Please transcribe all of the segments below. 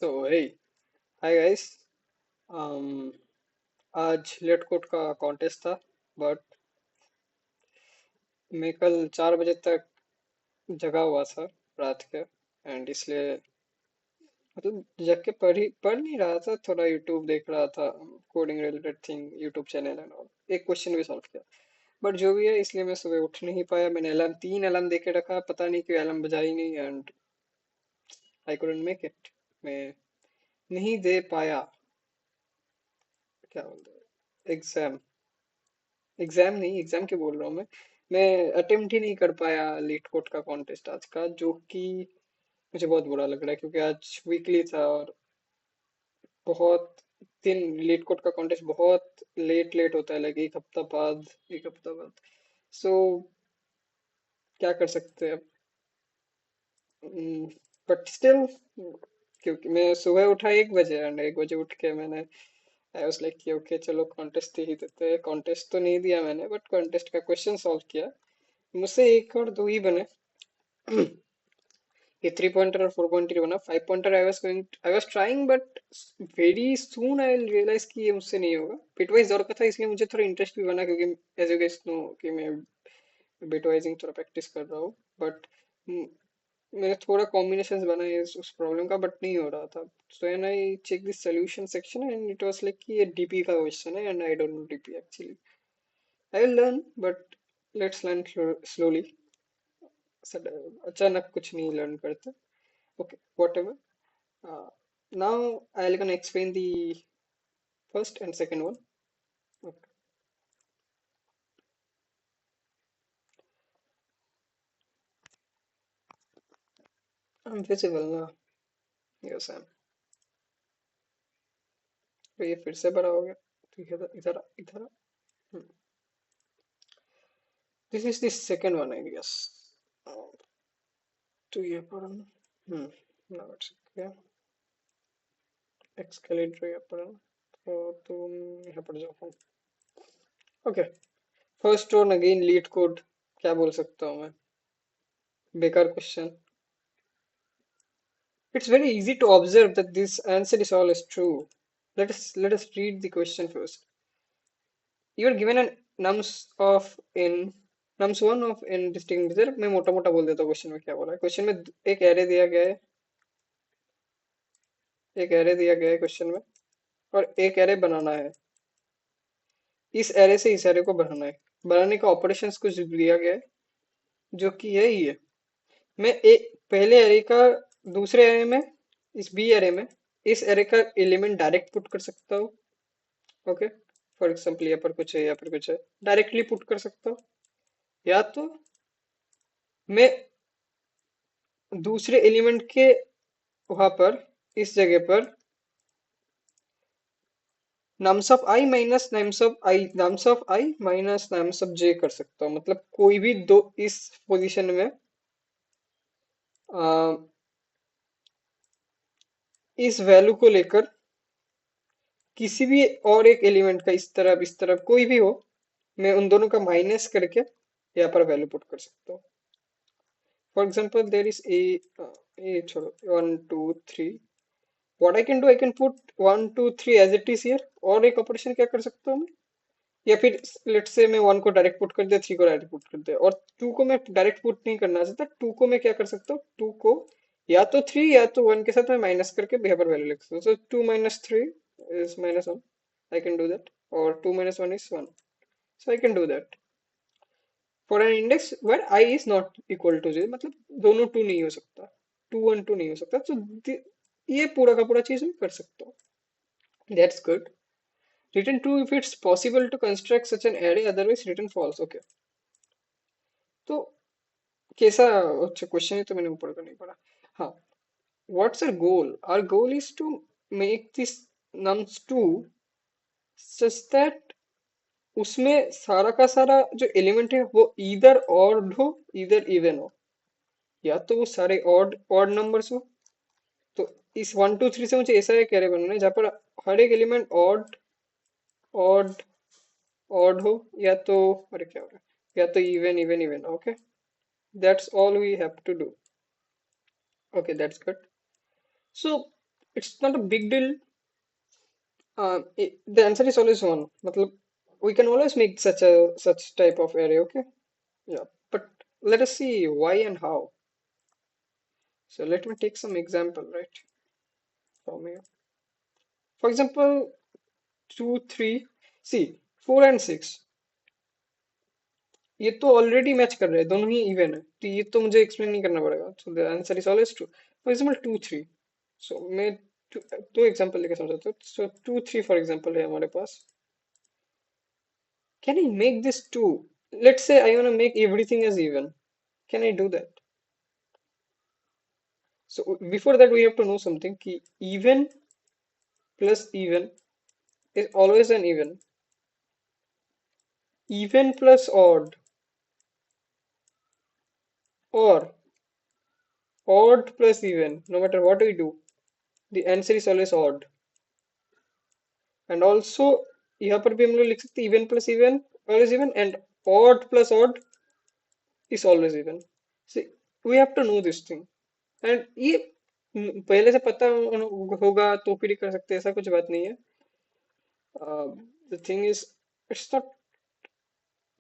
तो hi guys. um, आज late code का कॉन्टेस्ट था, बट मैं कल 4 बजे तक जगा हुआ था रात के। एंड इसलिए मतलब जग के पढ़ नहीं रहा था, थोड़ा यूट्यूब देख रहा था, coding related thing, YouTube channel and all. एक क्वेश्चन भी सॉल्व किया, बट जो भी है, इसलिए मैं सुबह उठ नहीं पाया। मैंने अलार्म 3 अलार्म दे के रखा, पता नहीं क्यों अलार्म बजा ही नहीं, and I couldn't make it. मैं नहीं दे पाया। क्या बोलते हैं, एग्जाम। एग्जाम नहीं, एग्जाम क्यों बोल रहा हूँ मैं अटेम्प्ट ही नहीं कर पाया लीट कोड का कॉन्टेस्ट आज का, जो कि मुझे बहुत बुरा लग रहा है, क्योंकि आज वीकली था और बहुत दिन लीट कोड का कॉन्टेस्ट बहुत लेट लेट होता है, लाइक एक हफ्ता बाद। सो क्या कर सकते हैं अब, बट स्टिल, क्योंकि मैं सुबह उठा 1 बजे, एंड 1 बजे उठ के मैंने आई वाज लाइक कि ओके चलो कॉन्टेस्ट दे ही देते हैं। कॉन्टेस्ट तो नहीं दिया मैंने, बट कॉन्टेस्ट का क्वेश्चन सॉल्व किया। मुझसे एक और दो ही बने। ये 3 पॉइंटर और 4 पॉइंटर बना। 5 pointer I was trying, but very soon I realise कि ये मुझसे नहीं होगा। बिटवाइज और का था, इसलिए मुझे थोड़ा इंटरेस्ट भी बना, क्योंकि एज यू गाइस नो कि मैं बिटवाइजिंग थोड़ा प्रैक्टिस कर रहा हूँ। बट मैंने थोड़ा कॉम्बिनेशंस बनाए उस प्रॉब्लम का, बट नहीं हो रहा था। So and I check this solution section and it was like कि ये डीपी का क्वेश्चन है, and I don't know DP actually. I will learn, but let's learn slowly. अचानक कुछ नहीं लर्न करते। Okay, whatever. Uh, Now I'll gonna explain the first and second one. Okay. I'm visible now. Yes, I'm. तो ये फिर से बड़ा हो गया, तो इधर इधर इधर। This is the second one, I guess. तो ये पर now it's okay. Escalator ये पर तो तुम यहाँ पर जाओ। Okay, first one again leet code. क्या बोल सकता हूँ मैं? बेकार question. It's very easy to observe that this answer is all is true. Let us read the question first. You are given an nums of n nums one of n distinct integer। मैं मोटा मोटा बोल देता हूँ question में क्या बोला है। क्वेश्चन में एक एरे दिया गया है, एक एरे दिया गया है क्वेश्चन में, और एक एरे बनाना है। इस एरे से इस एरे को बनाना है। बनाने का ऑपरेशंस कुछ दिया गया है, जो कि है ये। मैं एक पहले एरे का दूसरे एरे में, इस बी एरे में, इस एरे का एलिमेंट डायरेक्ट पुट कर सकता हूँ। ओके, फॉर एग्जाम्पल यहाँ पर कुछ है, यहाँ पर कुछ है, डायरेक्टली पुट कर सकता हूँ। या तो मैं दूसरे एलिमेंट के वहां पर, इस जगह पर nums of I minus nums of J कर सकता हूँ। मतलब कोई भी दो इस पोजीशन में, आ, इस वैल्यू को लेकर किसी भी और एक एलिमेंट का, इस तरफ कोई भी हो, मैं उन दोनों का माइनस करके यहाँ पर वैल्यू पुट कर सकता हूँ। For example there is a छोड़ो, 1 2 3। What I can do, I can put 1 2 3 as it is here. और एक ऑपरेशन क्या कर सकता हूँ मैं, या फिर लेट्स से मैं 1 को डायरेक्ट पुट कर दिया, 3 को डायरेक्ट पुट कर दिया, और 2 को मैं डायरेक्ट पुट नहीं करना चाहता। 2 को मैं क्या कर सकता हूँ, 2 को या तो 3 या तो 1 के साथ मैं माइनस करके यहाँ पर वैल्यू लिख सकता हूँ। So 2 minus 3 is -1। I can do that. और 2 minus 1 is 1। So I can do that for an index where i is not equal to 0। मतलब दोनों 2 नहीं हो सकता, 2 1 2 नहीं हो सकता। तो ये पूरा का पूरा चीज मैं कर सकता हूँ। That's good. Return true if it's possible to construct such an array, otherwise return false। Okay, तो कैसा, अच्छा क्वेश्चन है तो मैंने ऊपर का नहीं पढ़ा। हाँ, what's our goal? Our goal is to make this nums 2 such that उसमें सारा का सारा जो एलिमेंट है वो इधर ऑड हो, इधर इवन हो, या तो वो सारे ऑड ऑड नंबर्स हो। तो इस 1 2 3 से मुझे ऐसा एक array बनाना है जहाँ पर हर एक एलिमेंट ऑड ऑड ऑड हो, या तो, अरे क्या हो रहा है, या तो even even even. Okay, that's all we have to do. Okay, that's good. So it's not a big deal. The answer is always one. मतलब we can always make such type of array. Okay. Yeah. But let us see why and how. So let me take some example right from here. For example, 2, 3. See, 4 and 6. ये तो already match कर रहे हैं, दोनों ही even है, तो ये तो मुझे एक्सप्लेन नहीं करना पड़ेगा. सो the answer is always true. For example 2, 3. सो मैं दो एग्जांपल लेके समझाता हूँ. सो 2, 3 फॉर एग्जांपल है हमारे पास. Can I make this 2? Let's say I want to make everything as even. Can I do that? So before that we have to know something कि even plus even is always an even. Even plus odd or odd plus even, no matter what we do, the answer is always odd. And also यहाँ पर भी हम लोग लिख सकते हैं even plus even always even and odd plus odd is always even. See, we have to know this thing. And ये पहले से पता होगा तो फिर ही कर सकते हैं, ऐसा कुछ बात नहीं है. The thing is, it's not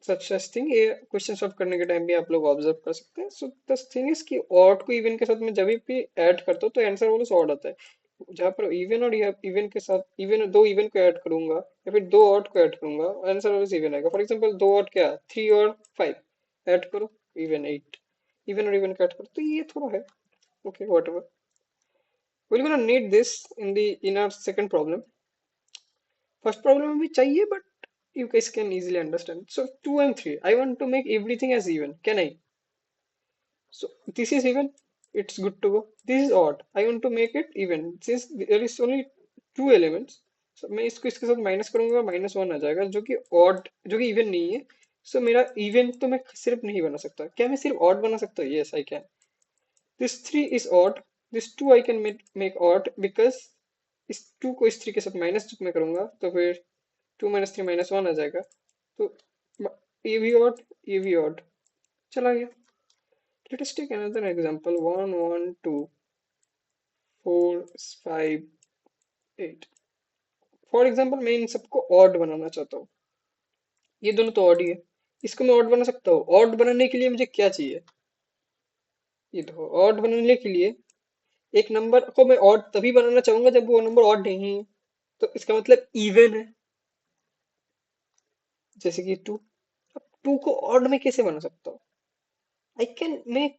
such such thing. ये क्वेश्चन सॉल्व करने के टाइम भी आप लोग ऑब्जर्व कर सकते हैं. सो द थिंग इज कि ऑड को इवन के साथ में जब भी ऐड करता हूँ तो आंसर ऑलवेज ऑड आता है. जहाँ पर इवन और इवन के साथ इवन दो इवन को ऐड करूंगा या फिर दो ऑड को ऐड करूंगा, आंसर ऑलवेज इवन आएगा. फॉर एग्जांपल दो ऑड क्या, 3 और 5 ऐड करो, इवन 8. इवन और इवन को ऐड करो तो ये थोड़ा है. Okay, whatever. we're gonna need this in our second problem. First problem में भी चाहिए but you guys can easily understand. So 2 and 3, I want to make everything as even. Can I? So this is even, it's good to go. This is odd, I want to make it even. Since there is only two elements, so मैं इसको इसके साथ minus करूंगा, -1 आ जाएगा जो कि odd, जो कि even नहीं है. So मेरा even तो मैं सिर्फ नहीं बना सकता. क्या मैं सिर्फ odd बना सकता हूँ? Yes, I can. This 3 is odd. This 2 I can make odd because इस 2 को इस 3 के साथ माइनस में करूंगा तो फिर 2 minus 3 -1 आ जाएगा. तो ये भी odd, ये भी odd. चला गया. Let us take another example. 1, 1, 2, 4, 5, 8. For example मैं इन सबको ऑड बनाना चाहता हूँ. ये दोनों तो ऑड ही है, इसको मैं ऑड बना सकता हूँ. ऑड बनाने के लिए मुझे क्या चाहिए? ये देखो, ऑड बनाने के लिए एक नंबर को मैं ऑड तभी बनाना चाहूंगा जब वो नंबर ऑड नहीं है, तो इसका मतलब इवन है. जैसे कि 2. अब 2 को ऑड में कैसे बना सकता हूँ? I can make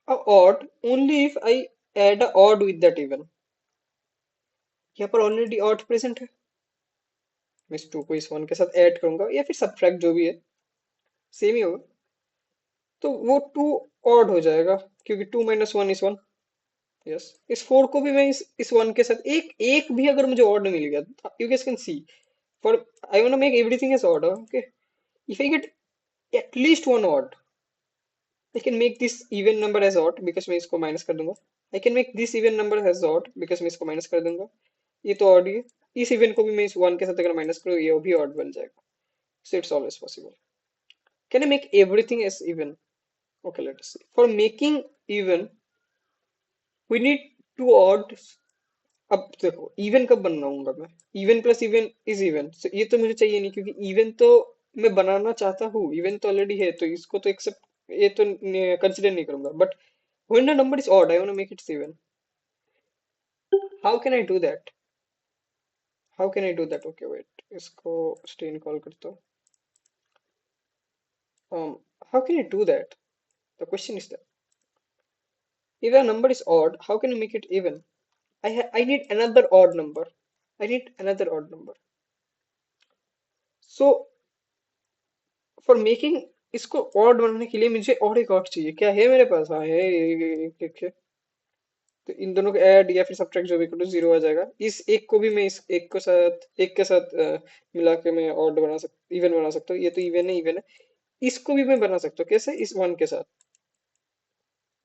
a odd only if I add a odd with that even. यहाँ पर ऑलरेडी ऑड प्रेजेंट है, मैं इस 2 को इस 1 के साथ ऐड करूंगा या फिर सब्ट्रैक्ट, जो भी है सेम ही होगा. तो वो 2 ऑड हो जाएगा क्योंकि 2 - 1 इज 1. यस, इस 4 को भी मैं इस 1 के साथ एक एक भी अगर मुझे ऑड मिल गया, you can see. For I want to make everything as odd. Okay, if I get at least one odd, I can make this even number as odd because मैं इसको माइनस कर दूंगा. I can make this even number as odd because मैं इसको minus कर दूंगा. ये तो ऑड ही है. इस इवन को भी मैं इस 1 के साथ अगर माइनस करूँ ये भी ऑड बन जाएगा. So it's always possible. Can I make everything as even? Okay, let us see. For making even, we need two odds. अब देखो इवन कब बनाऊंगा मैं? Even plus even is even. ये तो मुझे चाहिए नहीं क्योंकि इवन तो मैं बनाना चाहता हूँ, इवन तो ऑलरेडी है, तो इसको तो एक्सेप्ट, ये तो कंसिडर नहीं करूंगा. But when the number is odd, I want to make it even. How can I do that? How can I do that? Okay, wait. इसको स्ट्रेन कॉल करता हूँ. How can I do that? The question is that if a number is odd, how can I make it even? I need another odd number. I need another odd number. So for making इसको odd बनाने के लिए मुझे और एक odd चाहिए. क्या है मेरे पास? हाँ है, एक है. तो इन दोनों को ऐड या फिर सब्ट्रैक्ट जो भी करो, 0 आ जाएगा. इस एक को भी मैं इस एक के साथ मिला के मैं ऑड बना सकता, इवन बना सकता हूँ. ये तो इवन है, इवन है. इसको भी मैं बना सकता हूँ. कैसे? इस 1 के साथ,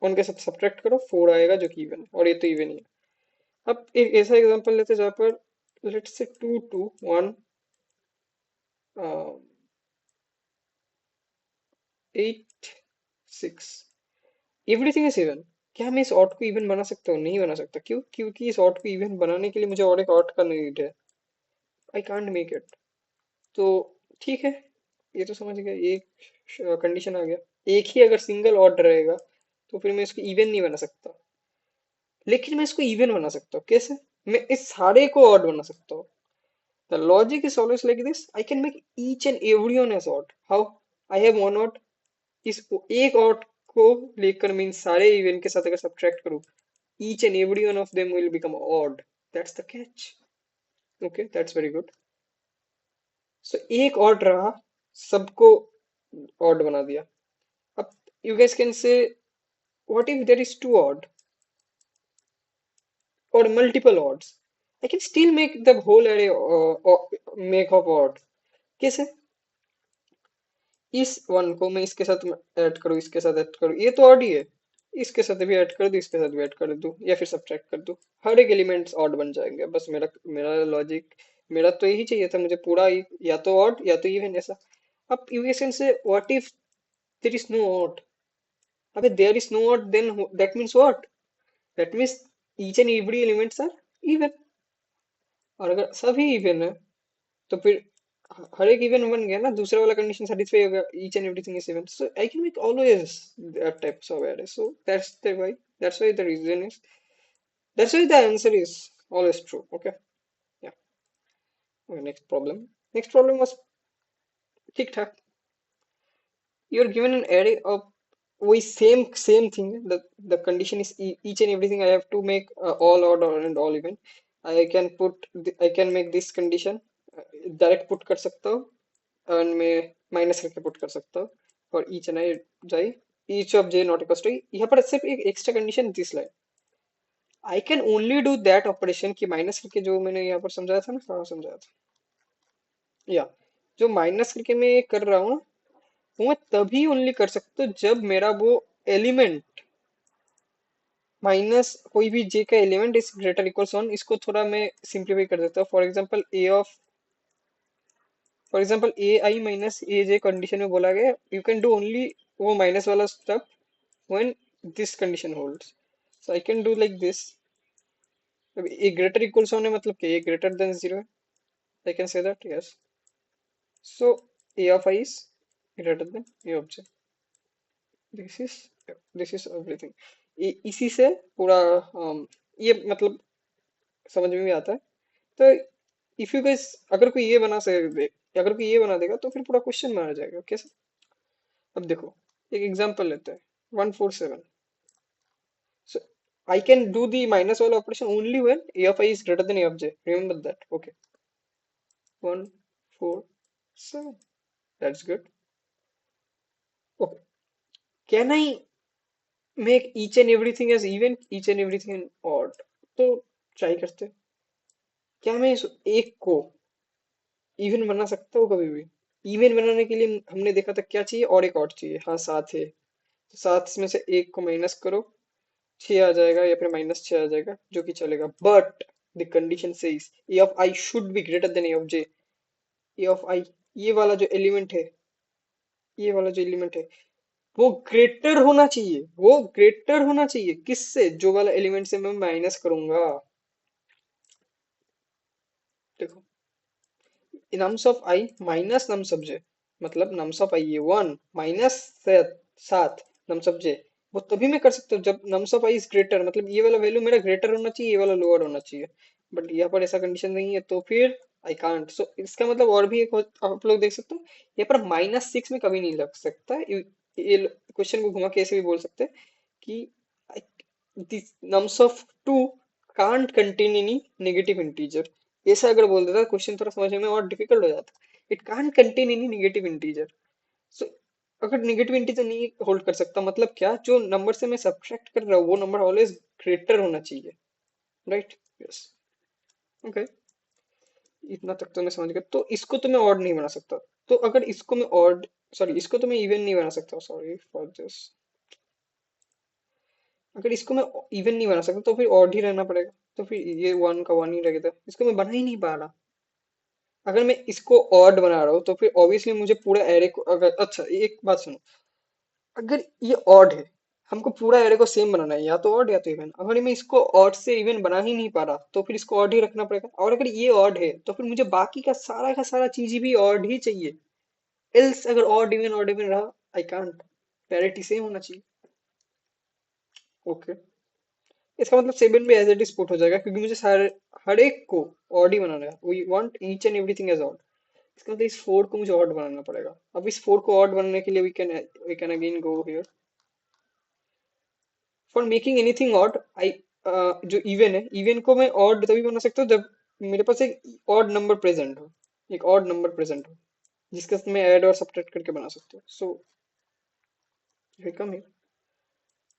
1 के साथ सब्ट्रैक्ट करो, 4 आएगा जो कि इवन है, और ये तो इवन ही है. अब एक ऐसा एग्जांपल लेते हैं जहाँ पर let's say 2, 2, 1, 8, 6. Everything is even. क्या मैं इस ऑड को इवन बना सकता हूँ? नहीं बना सकता। क्यों? क्योंकि इस ऑड को इवन बनाने के लिए मुझे और एक ऑड का नीड है। आई कांट मेक इट। तो ठीक है, ये तो समझ गया, एक कंडीशन आ गया। एक ही अगर सिंगल ऑड रहेगा तो फिर मैं इसको इवन नहीं बना सकता। लेकिन मैं इसको इवन बना सकता हूँ। कैसे? मैं इस सारे को ऑड बना सकता हूँ। The logic is always like this, I can make each and every one as odd. How? I have one odd, इस एक ऑड को लेकर मैं इन सारे इवन के साथ अगर सब्ट्रैक्ट करूँ, each and every one of them will become odd. That's the catch. Okay, that's very good. So एक odd रहा, सबको odd बना दिया। अब you guys can say, what if there is two odd or multiple odds? I can still make the whole array make of odd. कैसे? इस one को मैं इसके साथ ऐड करूँ, इसके साथ ऐड करूँ, ये तो ऑड ही है। इसके साथ भी ऐड कर दूँ, इसके साथ भी ऐड कर दूँ, या फिर सब्ट्रैक्ट कर दूँ, हर एक एलिमेंट्स ऑड बन जाएंगे। बस मेरा मेरा लॉजिक, मेरा तो यही चाहिए था मुझे, पूरा या तो ऑड या तो इवन ऐसा। अब इक्वेशन से what if there is no odd? अबे there is no odd, then that means what? That means each and every elements are even. और अगर सभी इवन है तो फिर हर एक इवन बन गया ना, दूसरा वाला कंडीशन सेटिस्फाई हो गया, each and everything is even, so I can make always that types of array. So that's why the reason is, that's why the answer is always true. Okay, yeah. Okay, next problem was ठीक ठाक। You are given an array of, वही same thing, the condition is each and everything I have to make all odd and all even। I can make this condition direct put कर सकता हूँ, और मैं minus करके put कर सकता हूँ और ईच एंड आई जाए, each of j not equal to. यहाँ पर सिर्फ एक extra condition this line, I can only do that operation की माइनस करके, जो मैंने यहाँ पर समझाया था ना, कहाँ समझाया था, या जो माइनस करके मैं ये कर रहा हूँ ना, वो मैं तभी ओनली कर सकता हूँ जब मेरा वो एलिमेंट माइनस कोई भी जे का element is greater equals one. इसको थोड़ा मैं सिंप्लीफाई कर देता हूँ। For example A I minus A J condition में बोला गया, यू कैन डू ओनली वो माइनस वाला step when this condition holds, so I can do like this। अब a greater equals होने मतलब कि a greater than zero है, I can say that, yes। So a of I is greater than a of j, this is this is everything। इसी से पूरा ये मतलब समझ में भी आता है। तो इफ यू guys, अगर कोई ये बना देगा तो फिर पूरा क्वेश्चन बना जाएगा कैसे। अब देखो, एक एग्जांपल लेते हैं, 147। So I can do the minus wall operation only when a of I is greater than a of j. Remember that. Okay. 147. That's good. Okay. Can I make each and everything as even, each and everything in odd? तो try करते हैं। क्या मैं इस एक को even बना सकता हूँ कभी भी? इवन बनाने के लिए हमने देखा था क्या चाहिए, और एक और चाहिए। हाँ, सात है, तो सात में से एक को माइनस करो, छह आ जाएगा, या फिर माइनस छह आ जाएगा, जो कि चलेगा। But the condition says A of I should be greater than A of J. A of I, ये वाला जो एलिमेंट है, ये वाला जो एलिमेंट है, वो ग्रेटर होना चाहिए। वो ग्रेटर होना चाहिए किससे? जो वाला एलिमेंट से मैं माइनस करूंगा। देखो, nums of I minus nums of J, मतलब नम्स ऑफ आई ये वन माइनस सात नम्स ऑफ जे, वो तभी मैं कर सकता हूँ जब nums of I is greater, मतलब ये वाला वैल्यू मेरा ग्रेटर होना चाहिए, ये वाला लोअर होना चाहिए। बट यहाँ पर ऐसा कंडीशन नहीं है, तो फिर आई कांट। सो इसका मतलब और भी एक आप लोग देख सकते हो, यहाँ पर -6 में कभी नहीं लग सकता। ये क्वेश्चन को घुमा के ऐसे भी बोल सकते हैं कि nums of two can't contain any negative integer. ऐसा अगर बोल देता क्वेश्चन थोड़ा समझने में और डिफिकल्ट हो जाता। It can't contain any negative integer. So अगर नेगेटिव इंटीजर नहीं होल्ड कर सकता, मतलब क्या, जो नंबर से मैं सब्ट्रैक्ट कर रहा हूँ वो नंबर ऑलवेज ग्रेटर होना चाहिए, राइट? यस। ओके, इतना तक तो मैं समझ गया। तो इसको तो मैं ऑड नहीं बना सकता। तो अगर इसको मैं ऑड, सॉरी, इसको तो मैं इवन नहीं बना सकता, सॉरी फॉर दिस। अगर इसको मैं इवन नहीं बना सकता तो फिर ऑड ही रहना पड़ेगा। तो फिर ये वन का वन ही रहेगा, इसको मैं बना ही नहीं पा रहा। अगर मैं इसको ऑड बना रहा हूँ तो फिर ऑब्वियसली मुझे पूरा एरे को, अगर, अच्छा एक बात सुनो, अगर ये ऑड है हमको पूरा एरे को सेम बनाना है, या तो ऑड या तो इवन। अगर मैं इसको ऑड से इवन बना ही नहीं पा रहा तो फिर इसको ऑड ही रखना पड़ेगा, और अगर ये ऑड है तो फिर मुझे बाकी का सारा चीज भी ऑड ही चाहिए। एल्स अगर ऑड इवन रहा, आई कांट, पैरिटी सेम होना चाहिए। ओके, इसका मतलब 7 भी एज इट इज पुट हो जाएगा, क्योंकि मुझे सारे हर एक को ऑड ही बनाना है। We want each and everything as odd. इसका मतलब इस 4 को मुझे ऑड बनाना पड़ेगा। अब इस 4 को ऑड बनाने के लिए we can again go here for making anything odd. I जो इवन है, इवन को मैं ऑड तभी बना सकता हूँ जब मेरे पास एक ऑड नंबर प्रेजेंट हो, एक ऑड नंबर प्रेजेंट हो जिसका मैं ऐड और सब्ट्रैक्ट करके बना सकता हूँ। सो कम है,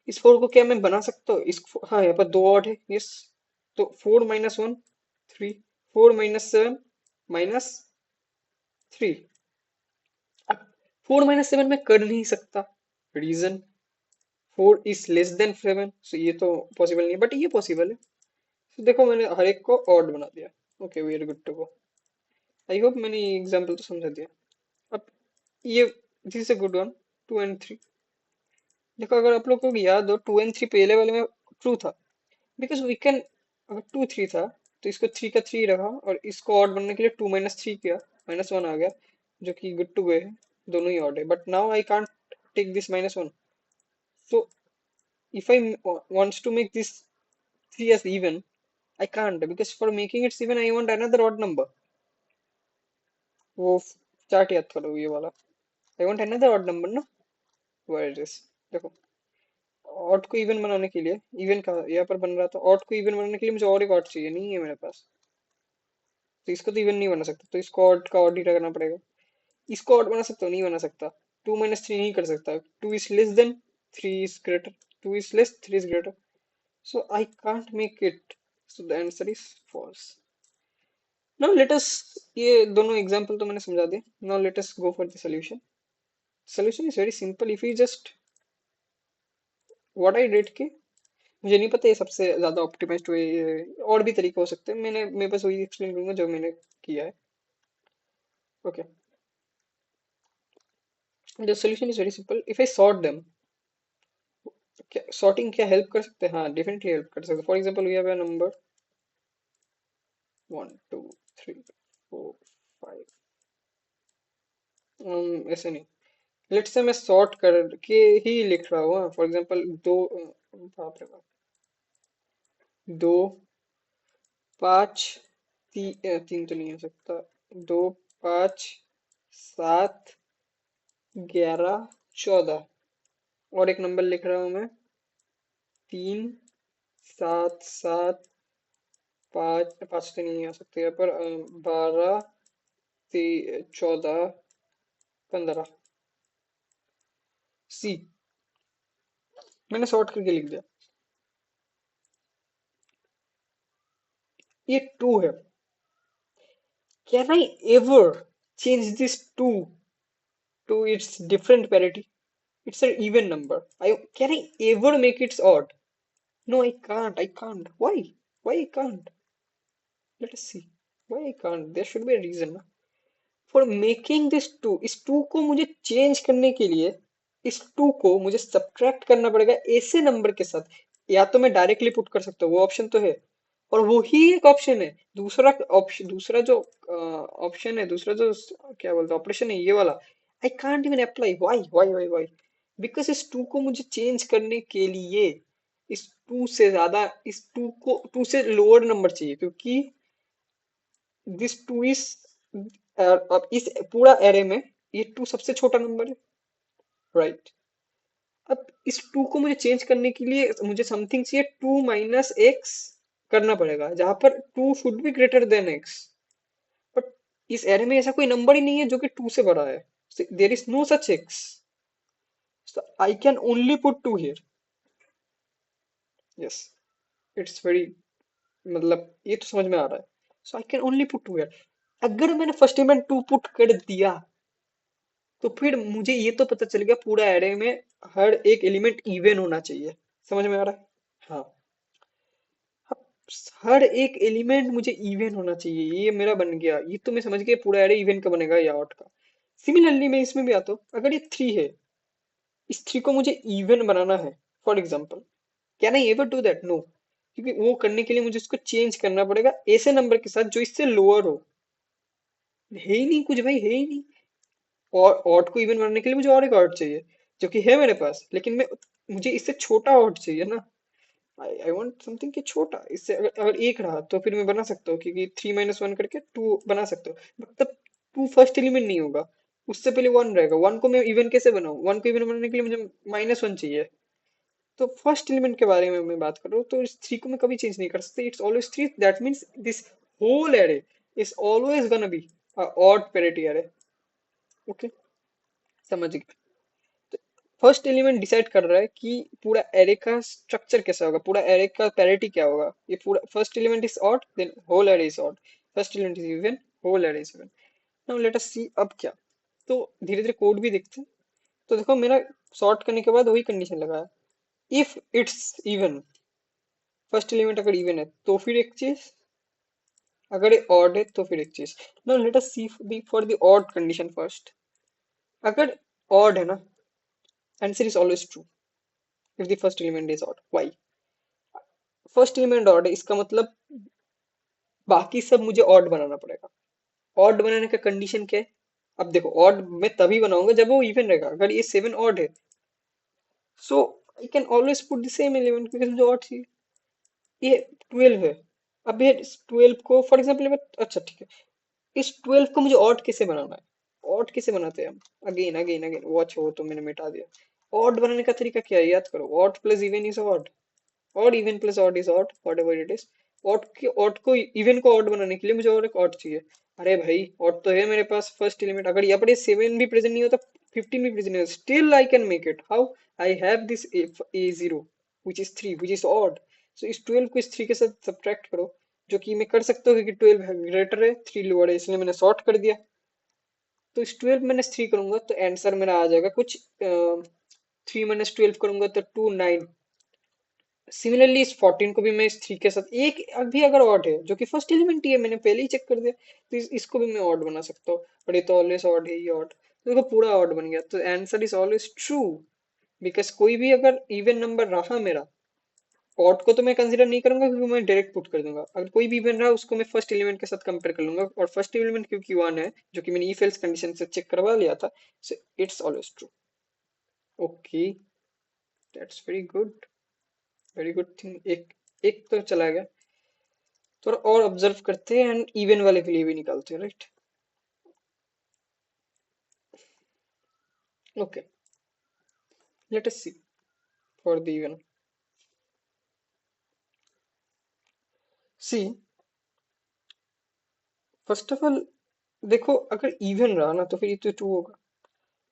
इस 4 को क्या मैं बना सकता हूँ इस, हाँ यहाँ पर दो ऑड है, यस। तो 4 - 1 3, 4 - 7 -3। अब 4 - 7 में कर नहीं सकता, reason 4 is less than 7, so ये तो पॉसिबल नहीं है, बट ये पॉसिबल है। तो देखो मैंने हर एक को ऑड बना दिया। Okay, we are good to go. I hope मैंने ये एग्जांपल तो समझा दिया। अब ये this is a good one, 2 and 3। देखो अगर आप लोग को याद हो, 2 and 3 पहले वाले में ट्रू था, बिकॉज वी कैन, अगर 2 3 था तो इसको 3 का 3 रखा और इसको ऑड बनने के लिए 2 - 3 किया, -1 आ गया, जो कि गुड टू गो है, दोनों ही ऑड है। But now I can't take this -1, so if I wants to make this 3 as even, I can't, because for making it even I want another odd number। वो chart याद करो ये वाला, I want another odd number ना, where it is। देखो odd को even बनाने के लिए, इवन का यहाँ पर बन रहा था, ऑड को इवन बनाने के लिए मुझे और एक ऑड चाहिए, नहीं है मेरे पास, तो इसको तो इवन नहीं बना सकता, तो इसको ऑड का ऑड ही रखना पड़ेगा। इसको ऑड बना सकता हूँ, नहीं बना सकता। 2 - 3 नहीं कर सकता, 2 is less than 3 is greater, 2 is less, 3 is greater, so I can't make it, so the answer is false। Now let us, ये दोनों एग्जांपल तो मैंने समझा दिए। Now let us go for the solution। Solution is very simple, if you just what I did कि, मुझे नहीं पता ये सबसे ज्यादा ऑप्टिमाइज्ड वे, और भी तरीके हो सकते हैं, मैं बस वही एक्सप्लेन करूंगा जो मैंने किया है। Okay, the solution is very simple. If I sort them, क्या सॉर्टिंग क्या हेल्प कर सकते हैं? हाँ, डेफिनेटली हेल्प कर सकते हैं। For example we have a number 1 2 3 4 5, ऐसे नहीं, लेट्स से मैं सॉर्ट करके ही लिख रहा हूँ। फॉर एग्जांपल दो, बाप रे बाप, 2 5 3 तो नहीं हो सकता, 2 5 7 11 14, और एक नंबर लिख रहा हूँ मैं, 3 7 7 5, 5 तो नहीं आ सकते यहाँ पर, 12 14 15, सी, मैंने सॉर्ट करके लिख दिया। ये 2 है, can I ever change this 2 to its different parity? It's an even number. Can I ever make it odd? No, I can't. I can't. Why? Why I can't? Let us see. Why I can't? There should be a reason ना। For making this 2, इस 2 को मुझे change करने के लिए इस 2 को मुझे सब्ट्रैक्ट करना पड़ेगा ऐसे नंबर के साथ। या तो मैं डायरेक्टली पुट कर सकता हूँ, वो ऑप्शन तो है, और वो ही एक ऑप्शन है। दूसरा ऑप्शन, दूसरा जो ऑप्शन है, दूसरा जो क्या बोलते हैं ऑपरेशन है, ये वाला I can't even apply. Why, because इस 2 को मुझे चेंज करने के लिए इस 2 से ज्यादा, इस 2 को 2 से लोअर नंबर चाहिए, क्योंकि दिस 2 इज, अब इस पूरा एरे में ये 2 सबसे छोटा नंबर है, राइट। अब इस 2 को मुझे चेंज करने के लिए मुझे समथिंग चाहिए 2 - x करना पड़ेगा, जहां पर 2 should be greater then x। But इस एरे में ऐसा कोई नंबर ही नहीं है जो कि 2 से बड़ा है, there is no such x, so I can only put 2 here। yes, it's very, मतलब ये तो समझ में आ रहा है। so I can only put 2 here। अगर मैंने फर्स्ट में 2 पुट कर दिया तो फिर मुझे ये तो पता चल गया पूरा एरे में हर एक एलिमेंट इवन होना चाहिए। समझ में आ रहा है? हाँ, अब हर एक एलिमेंट मुझे इवन होना चाहिए, ये मेरा बन गया। ये तो मैं समझ गया पूरा एरे इवन का बनेगा या ऑड का। सिमिलरली मैं इसमें भी आता हूँ, अगर ये 3 है, इस 3 को मुझे इवन बनाना है। For example, can I ever do that? No, क्योंकि वो करने के लिए मुझे उसको चेंज करना पड़ेगा ऐसे नंबर के साथ जो इससे लोअर हो। है ही नहीं कुछ भाई, है ही नहीं। और ऑड को इवन बनाने के लिए मुझे और एक ऑड चाहिए जो कि है मेरे पास, लेकिन मैं मुझे इससे छोटा ऑड चाहिए ना। आई वांट समथिंग कि छोटा इससे, अगर एक रहा तो फिर मैं बना सकता हूँ, क्योंकि 3 - 1 करके 2 बना सकता हूँ, मतलब 2 फर्स्ट एलिमेंट नहीं होगा, उससे पहले 1 रहेगा। 1 को मैं इवन कैसे बनाऊँ? 1 को इवन बनाने के लिए मुझे -1 चाहिए। तो फर्स्ट एलिमेंट के बारे में मैं बात कर रहा हूँ, तो इस 3 को मैं कभी चेंज नहीं कर सकता। It's always 3, that means this whole array is always gonna be odd parity array. Okay, समझ गए? फर्स्ट एलिमेंट डिसाइड कर रहा है कि पूरा एरे का स्ट्रक्चर कैसा होगा, पूरा एरे का पैरिटी क्या होगा। ये पूरा first element is odd, then whole array is odd. First element is even, whole array is even. Now let us see अब क्या। तो धीरे धीरे कोड भी देखते हैं। तो देखो, मेरा सॉर्ट करने के बाद वही कंडीशन लगा है, if it's even, first element अगर इवन है तो फिर एक चीज, अगर ये ऑड है तो फिर एक चीज। Now let us see for the odd condition first. अगर ऑड है ना, answer is always true if the first element is odd. Why? First element odd है, इसका मतलब बाकी सब मुझे ऑड बनाना पड़ेगा। ऑड बनाने का कंडीशन क्या है? अब देखो, ऑड मैं तभी बनाऊंगा जब वो इवन रहेगा। अगर ये 7 ऑड है, so I can always put the same element, because मुझे ऑड चाहिए। ये 12 है, अब ये 12 को फॉर एग्जाम्पल, अच्छा ठीक है, इस 12 को मुझे ऑड कैसे बनाना है? ऑड कैसे बनाते हैं हम? अगेन अगेन अगेन वॉच हो तो मैंने मिटा दिया। ऑड बनाने का तरीका क्या है, याद करो। Odd plus even is odd, और even plus odd is odd, whatever it is. Odd को इवन को ऑड बनाने के लिए मुझे और एक ऑड चाहिए। अरे भाई, ऑड तो है मेरे पास फर्स्ट एलिमेंट। अगर यहाँ पर 7 भी प्रेजेंट नहीं होता, 15 भी प्रेजेंट नहीं होता, still I can make it. How? I have this a0 which is 3 which is odd। सो इस 12 को इस 3 के साथ सब्ट्रैक्ट करो, जो कि मैं कर सकता हूँ क्योंकि 12 ग्रेटर है, 3 लोअर है, इसलिए मैंने सॉर्ट कर दिया। तो इस 12 - 3 करूंगा तो आंसर मेरा आ जाएगा कुछ 3 - 12 करूंगा तो 2 9। सिमिलरली इस 14 को भी मैं इस 3 के साथ एक अभी अगर ऑड है, जो कि फर्स्ट एलिमेंट ही है, मैंने पहले ही चेक कर दिया, तो इसको भी मैं ऑड बना सकता हूँ। बट ये तो ऑलवेज ऑड है, ये ऑड, तो देखो पूरा ऑड बन गया, तो answer is always true. Because कोई भी अगर इवन नंबर रहा मेरा, ऑड को तो मैं कंसीडर नहीं करूंगा क्योंकि मैं डायरेक्ट पुट कर दूंगा। अगर कोई भी इवन रहा उसको मैं फर्स्ट एलिमेंट के साथ कंपेयर कर लूंगा, और फर्स्ट एलिमेंट क्योंकि 1 है, जो कि मैंने if else कंडीशन से चेक करवा लिया था, so it's always true. Okay, that's very good, very good thing. एक एक तो चला गया। थोड़ा और ऑब्जर्व करते हैं एंड इवन वाले के लिए भी निकालते हैं, right? Okay, let us see for the even. See, first of all देखो, अगर इवन रहा ना तो फिर ये तो ट्रू होगा।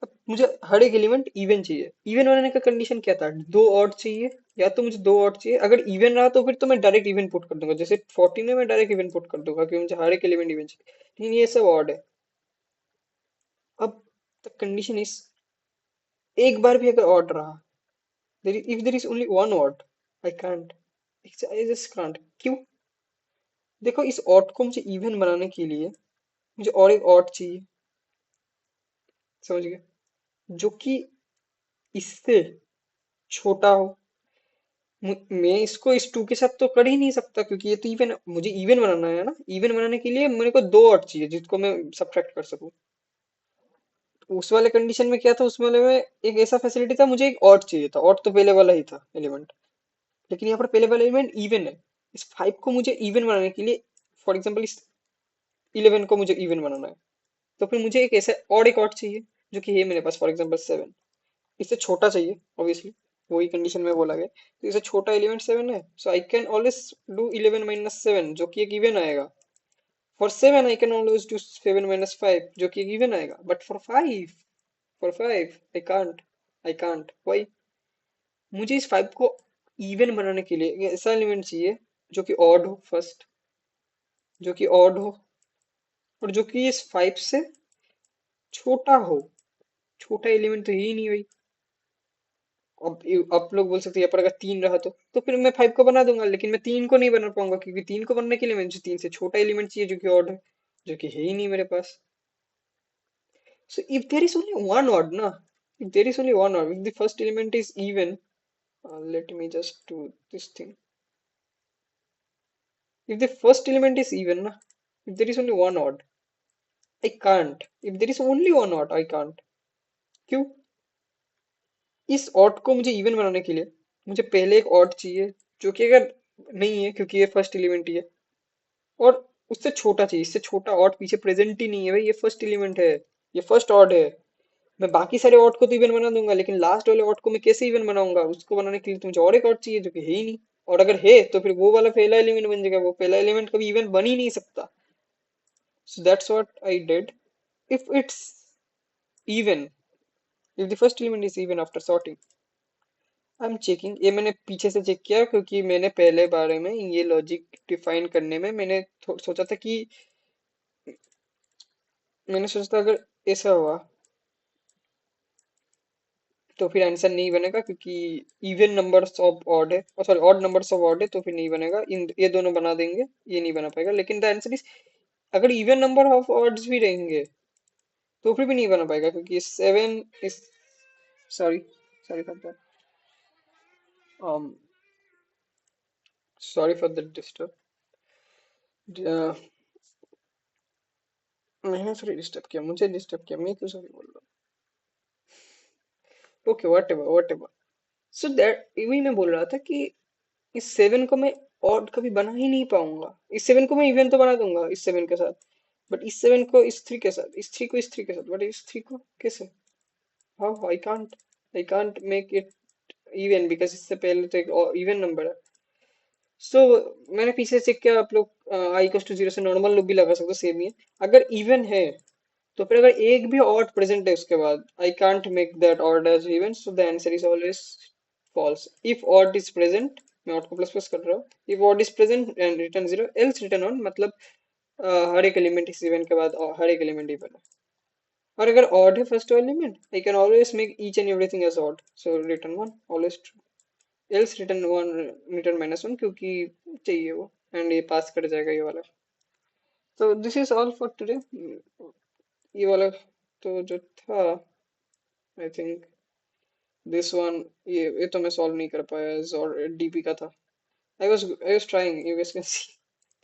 अब मुझे हर एक एलिमेंट इवन चाहिए। इवन बनाने का कंडीशन क्या था? दो ऑड चाहिए, या तो मुझे दो ऑड चाहिए। अगर इवन रहा तो फिर तो मैं डायरेक्ट इवन पुट कर दूंगा, जैसे 14 में मैं डायरेक्ट इवन पुट कर दूंगा क्योंकि मुझे हर एक एलिमेंट इवन चाहिए। लेकिन ये सब ऑड है। अब द कंडीशन इज, एक बार भी अगर ऑड रहा, if there is only one odd, I can't, I just can't। क्यों? देखो, इस ऑड को मुझे इवन बनाने के लिए मुझे और एक ऑड चाहिए, समझ गए, जो कि इससे छोटा हो। मैं इसको इस 2 के साथ तो कर ही नहीं सकता, क्योंकि ये तो इवन, मुझे इवन बनाना है ना। इवन बनाने के लिए मेरे को दो ऑड चाहिए जिसको मैं सब्ट्रैक्ट कर सकूं। तो उस वाले कंडीशन में क्या था, उस वाले में एक ऐसा फैसिलिटी था, मुझे एक ऑड चाहिए था। ऑड तो पहले वाला ही था एलिमेंट, लेकिन यहाँ पर पहले वाला एलिमेंट इवन है। इस 5 को मुझे इवन बनाने के लिए, फॉर एग्जाम्पल इस 11 को मुझे इवन बनाना है, तो फिर मुझे एक ऐसा और एक ऑड चाहिए जो कि है मेरे पास, फॉर एग्जाम्पल 7। इससे छोटा चाहिए ऑब्वियसली, वही कंडीशन में बोला गया। तो इससे छोटा एलिमेंट 7 है, so I can always do 11 - 7 जो कि एक इवन आएगा। For 7 I can always do 7 - 5 जो कि एक इवन आएगा। But for five I can't why? मुझे इस 5 को इवन बनाने के लिए एक ऐसा एलिमेंट चाहिए जो कि ऑड हो फर्स्ट, जो कि ऑड हो, और जो कि इस 5 से छोटा हो। छोटा एलिमेंट तो ही नहीं भाई। अब आप लोग बोल सकते हैं, पर अगर 3 रहा तो फिर मैं 5 को बना दूंगा, लेकिन मैं 3 को नहीं बना पाऊंगा, क्योंकि 3 को बनने के लिए मुझे 3 से छोटा एलिमेंट चाहिए जो कि ऑड है, जो कि है ही नहीं मेरे पास। So if there is only one odd ना, if there is only one odd, if the first element is even, Let me just do this thing. If the first element is even, na, if there is only one odd, I can't. If there is only one odd, I can't. क्यों? इस odd को मुझे even बनाने के लिए मुझे पहले एक ऑड चाहिए जो कि अगर नहीं है क्योंकि ये फर्स्ट एलिमेंट ही है, और उससे छोटा चाहिए, इससे छोटा ऑड पीछे प्रेजेंट ही नहीं है भाई, ये फर्स्ट एलिमेंट है, ये फर्स्ट ऑड है। मैं बाकी सारे ऑड को तो इवन बना दूंगा, लेकिन लास्ट वाले ऑड को मैं कैसे इवन बनाऊंगा? उसको बनाने के लिए तो मुझे और एक ऑड चाहिए जो कि है ही नहीं। और अगर है तो फिर वो वाला पहला एलिमेंट बन जाएगा, वो पहला एलिमेंट कभी इवन बन ही नहीं सकता। So that's what I did. If it's even, if the first element is even after sorting, I am checking, ये मैंने पीछे से चेक किया क्योंकि मैंने पहले बारे में ये लॉजिक डिफाइन करने में मैंने सोचा था कि, मैंने सोचा था अगर ऐसा हुआ तो फिर आंसर नहीं बनेगा, क्योंकि इवन नंबर्स ऑफ ऑड है, और sorry odd numbers of odd है, तो फिर नहीं बनेगा, इन ये दोनों बना देंगे, ये नहीं बना पाएगा। लेकिन द आंसर इज, अगर इवन नंबर ऑफ ऑड्स भी रहेंगे तो फिर भी नहीं बना पाएगा, क्योंकि 7 is, sorry sorry for that, sorry for that disturb, मैंने थोड़ी डिस्टर्ब किया, मुझे डिस्टर्ब किया, मैं क्यों सॉरी बोल रहा हूँ? Okay what ever what ever. So that वही मैं बोल रहा था कि इस 7 को मैं ऑड कभी बना ही नहीं पाऊंगा। इस 7 को मैं इवन तो बना दूंगा इस 7 के साथ, बट इस 7 को इस 3 के साथ, इस 3 को इस 3 के साथ, बट इस 3 को कैसे? How I can't make it even, because इससे पहले तो एक इवन नंबर है। सो मैंने पीछे चेक किया, आप लोग आई इक्वल्स टू 0 से नॉर्मल लोग भी लगा सकते हो, सेम ही है। अगर इवन है तो फिर अगर एक भी ऑड प्रेजेंट है उसके बाद, I can't make that odd as even, so the answer is always false. If odd is present, मैं ऑड को प्लस प्लस कर रहा हूँ, if odd is present and return 0 else return 1, मतलब हर एक एलिमेंट इस इवन के बाद हर एक एलिमेंट इवन है। और अगर ऑड है first element, I can always make each and everything as odd, so return 1 always true, else return 1, return -1, क्योंकि चाहिए वो, एंड ये पास कर जाएगा ये वाला। तो this is all for today. ये वाला तो जो था, आई थिंक दिस वन, ये तो मैं सॉल्व नहीं कर पाया, और डीपी का था। आई was trying, you guys can see,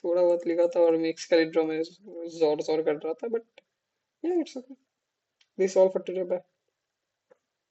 थोड़ा बहुत लिखा था और मैं एक्सकैलिड्रो में जोर जोर कर रहा था, बट या it's okay. This all for today, bye.